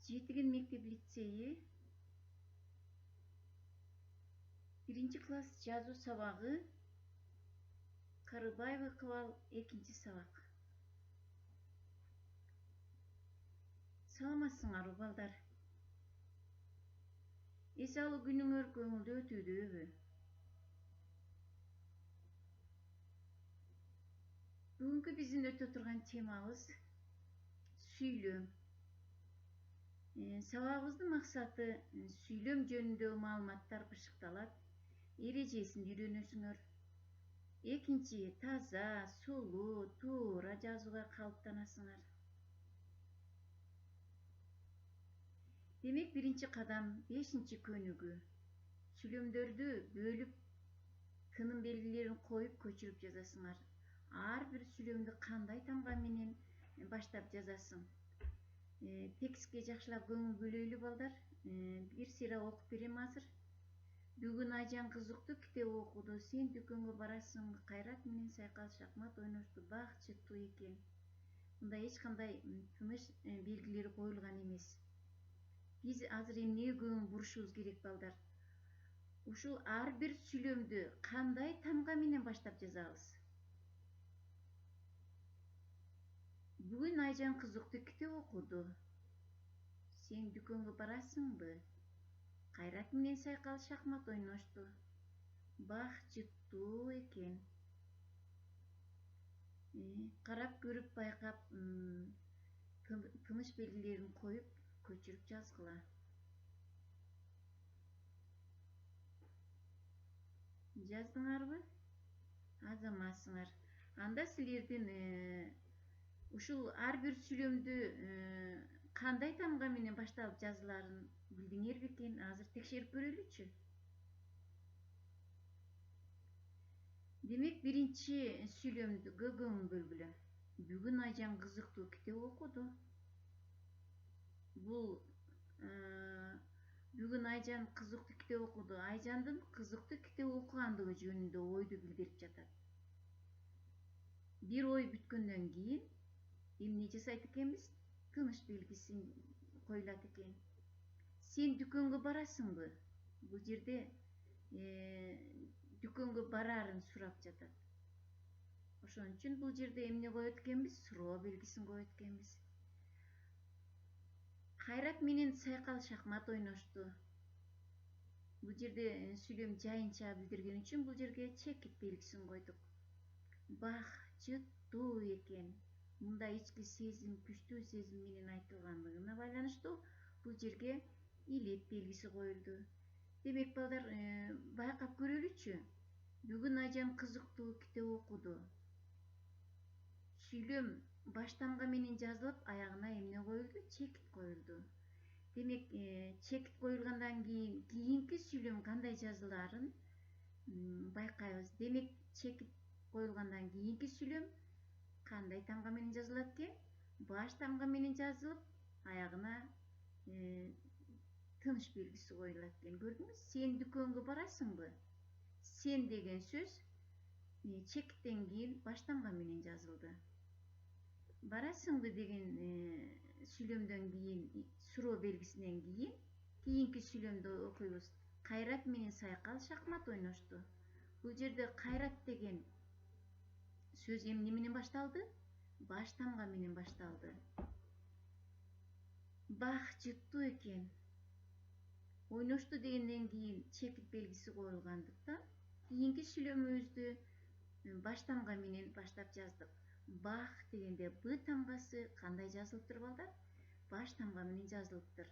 Жетиген мектеп лицейи 1-класс жазуу сабагы Карыбаева Ыкыбал 2 сабак. Саламатсыңарбы балдар? Эс алуу күнүңөр көңүлдүү өтүүдүбү? Бүгүнкү биздин өтө турган темабыз сүйлөм. Сабагыбыздын максаты сүйлөм жөнүндөгү маалыматтар бышыкталат, эрежесин үйрөнөсүңөр. Экинчи, таза, сулуу, туура жазууга калыптанасыңар. Демек, 1-кадам 5-көнүгү сүйлөмдөрдү бөлүп, тыным белгилерин коюп көчүрүп жазасыңар. Ар бир сүйлөмдү кандай тамга менен баштап жазасың? Текстке жакшылап көңүл бөлөйлү балдар. Бир сыйра окуп берем азыр. Бүгүн Айжан кызыктуу китеп окуду. Сен дүкөнгө барасыңбы? Кайрат менен сайкал шахмат ойношту. Бак жыттуу экен. Мында эч кандай тыныш белгилери коюлган эмес. Биз азыр эмнеге көңүл бурушубуз керек балдар? Ушул ар бир сүйлөмдү кандай тамга менен баштап жазабыз? Бүгүн Айжан кызыктуу китеп окуду. Сен дүкөнгө барасыңбы? Кайрат менен сайкал шахмат ойношту. Бак жыттуу экен. Карап көрүп байкап, тыныш белгилерин коюп, көчүрүп жазгыла. Жаздыңарбы? Азаматсыңар. Анда силердин ушул ар бир сүйлөмдү кандай тамга менен башталып жазыларын билдиңер бекен? Азыр текшерип көрөлүчү. Демек, 1-чи сүйлөмгө көңүл бөлгүлө. Бүгүн Айжан кызыктуу китеп окуду. Бул бүгүн Айжан кызыктуу китеп окуду. Айжандын кызыктуу китеп окугандыгы жөнүндө ойду билдирип жатат. Бир ой бүткөндөн кийин эмне жасайт экенбиз? Тыныш белгисин коюлат экен. Сен дүкөнгө барасыңбы? Бул жерде дүкөнгө бараарын сурап жатат. Ошон үчүн бул жерде эмне коет экенбиз? Суроо белгисин коет экенбиз. Кайрат менен сайкал шахмат ойношту. Бул жерде сүйлөм жайынча билдирген үчүн бул жерге чекит белгисин койдук. Бак жыттуу экен. Мында ички сезим, күчтүү сезим менен айтылгандыгына байланыштуу бул жерге илет белгиси коюлду. Демек, балдар, байкап көрөлүчү. Бүгүн Айжан кызыктуу китеп окуду. Сүйлөм баш тамга менен жазылып, аягына эмне коюлду? Чекит коюлду. Демек, чекит коюлгандан кийин кийинки сүйлөм кандай жазылаарын байкайбыз. Демек, чекит коюлгандан кийинки сүйлөм кандай тамга менен жазылат экен? Баш тамга менен жазылып, аягына тыныш белгиси коюлат экен. Көрдүңүз? Сен дүкөнгө барасыңбы? Сен деген сөз чекиттен кийин баш тамга менен жазылды. Барасыңбы деген сүйлөмдөн кийин, суроо белгисинен кийин кийинки сүйлөмдү окуйбуз. Кайрат менен сайкал шахмат ойношту. Бул жерде кайрат деген сөз эмне менен башталды? Баш тамга менен башталды. Бак жыттуу экен. Ойношту дегенден кийин чекит белгиси коюлгандыктан кийинки сүйлөмүбүздү баш тамга менен баштап жаздык. Бак дегенде Б тамгасы кандай жазылыптыр балдар? Баш тамга менен жазылыптыр.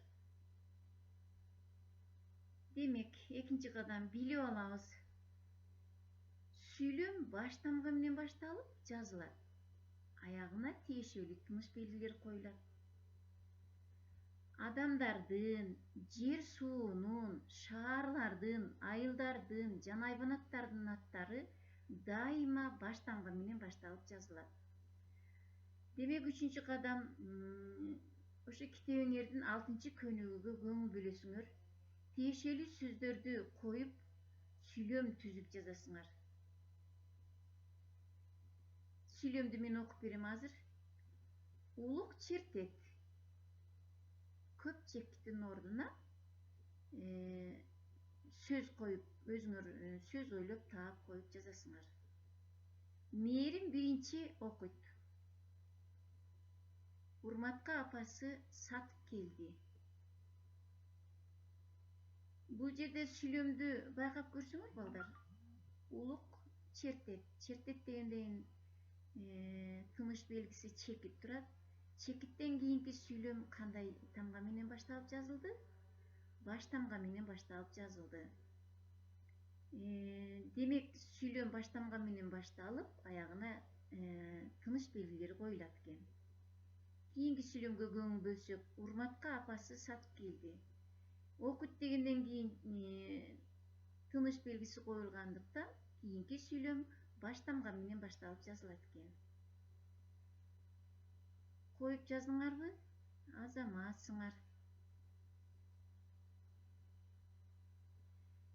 Демек, 2-чи кадам билип алабыз. Сүйлөм баш тамга менен башталып жазылат. Аягына тиешелүү тыныш белгилер коюлат. Адамдардын, жер суунун, шаарлардын, айылдардын жана айбанаттардын аттары дайыма баш тамга менен башталып жазылат. Демек, 3-чү кадам ошо китебиңердин 6-чы көнүгүгө көңүл бөлөсүңөр. Тиешелүү сөздөрдү коюп, сүйлөм түзүп жазасыңар. Сүйлөмдү мен окуп берем азыр. Улук чертет. көп чекиттин ордуна сөз коюп, өзүңөр сөз ойлоп таап коюп жазасыңар. Мээрим биринчи окуйт. Урматка апасы сатып келди. Бул жерде сүйлөмдү байкап көрсөңөр балдар, улук чертет. Чертет дегенден тыныш белгиси чекит турат. Чекиттен кийинки сүйлөм кандай тамга менен башталып жазылды? Баш тамга менен башталып жазылды. Демек сүйлөм баш тамга менен башталып, аягына тыныш белгилери коюлат экен. Кийинки сүйлөмгө көңүл бөлсөк, урматка апасы сатып келди. Окут дегенден кийин тыныш белгиси коюлгандыктан кийинки сүйлөм баш тамга менен башталып жазылат экен. Коюп жаздыңарбы? Азаматсыңар.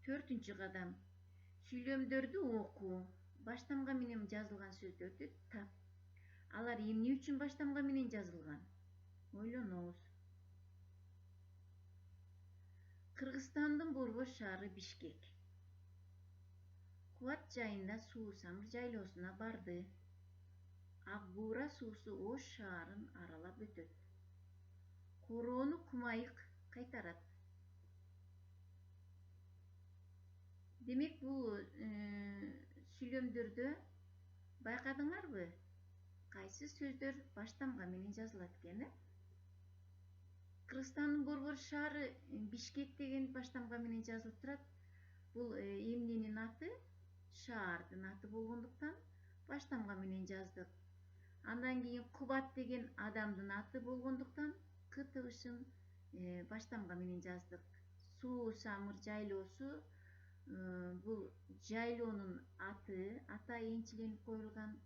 4-чү кадам. Сүйлөмдөрдү окуу. Баш тамга менен жазылган сөздөрдү тап. Алар эмне үчүн баш тамга менен жазылган? Ойлонобуз. Кыргызстандын борбор шаары Бишкек. Кубат жайында Суу-Самыр жайлоосуна барды. Ак Буура суусу Ош шаарын аралап өтөт. Короону Кумайык кайтарат. Демек бул сүйлөмдөрдө байкадыңарбы? Кайсы сөздөр баш тамга менен жазылат экен? Кыргызстандын борбор шаары Бишкек деген баш тамга менен жазылып турат. Бул эмненин аты? Шаардын аты болгондуктан баш тамга менен жаздык. Андан кийин Кубат деген адамдын аты болгондуктан К тыбышын баш тамга менен жаздык. Суу-Самыр жайлоосу бул жайлоонун аты, атайы энчиленип коюлган.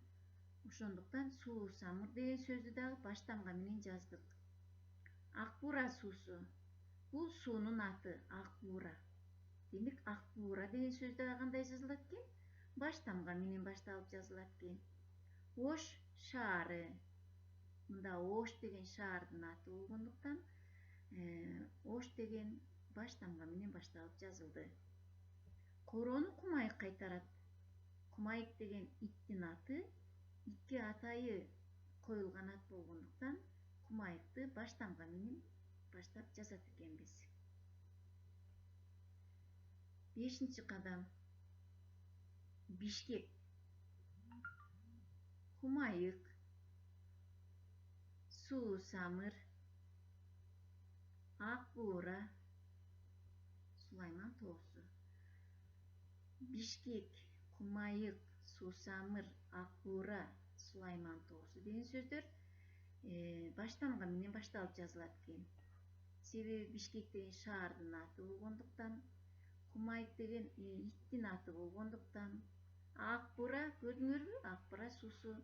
Ошондуктан Суу-Самыр деген сөздү дагы баш тамга менен жаздык. Ак Буура суусу. Бул суунун аты Ак Буура. Демек Ак Буура деген сөз дагы кандай жазылат экен? Баш тамга менен башталып жазылат экен. Ош шаары. Мында Ош деген шаардын аты болгондуктан Ош деген баш тамга менен башталып жазылды. Короону Кумайык кайтарат. Кумайык деген иттин аты, итке атайы коюлган ат болгондуктан Кумайыкты баш тамга менен баштап жазат экенбиз. 5-чи кадам. Бишкек. Кумайык. Суу-Самыр. Ак Буура. Сулайман тоосу. Бишкек, Кумайык, Суу-Самыр, Ак Буура, Сулайман тоосу деген сөздөр баш тамга менен башталып жазылат экен. Себеби Бишкек деген шаардын аты болгондуктан, Кумайык деген иттин аты болгондуктан, Ак Буура, көрдүңөрбү? Ак Буура суусу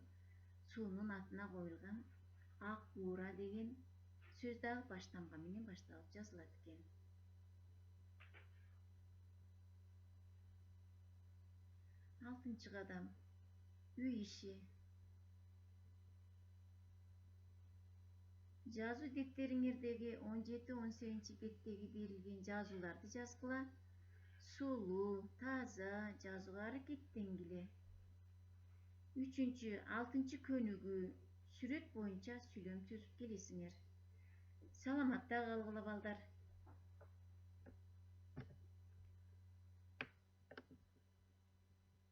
суунун атына коюлган. Ак Буура деген сөз дагы баш тамга менен башталып жазылат экен. 6-чы кадам. Үй иши. Жазуу дефтериңердеги 17-18 беттеги берилген жазууларды жазгыла. Сулуу, таза жазууга аракеттенгиле. 3-чү, 6-чы көнүгүү. Сүрөт боюнча сүйлөм түзүп келесиңер. Саламатта калгыла балдар.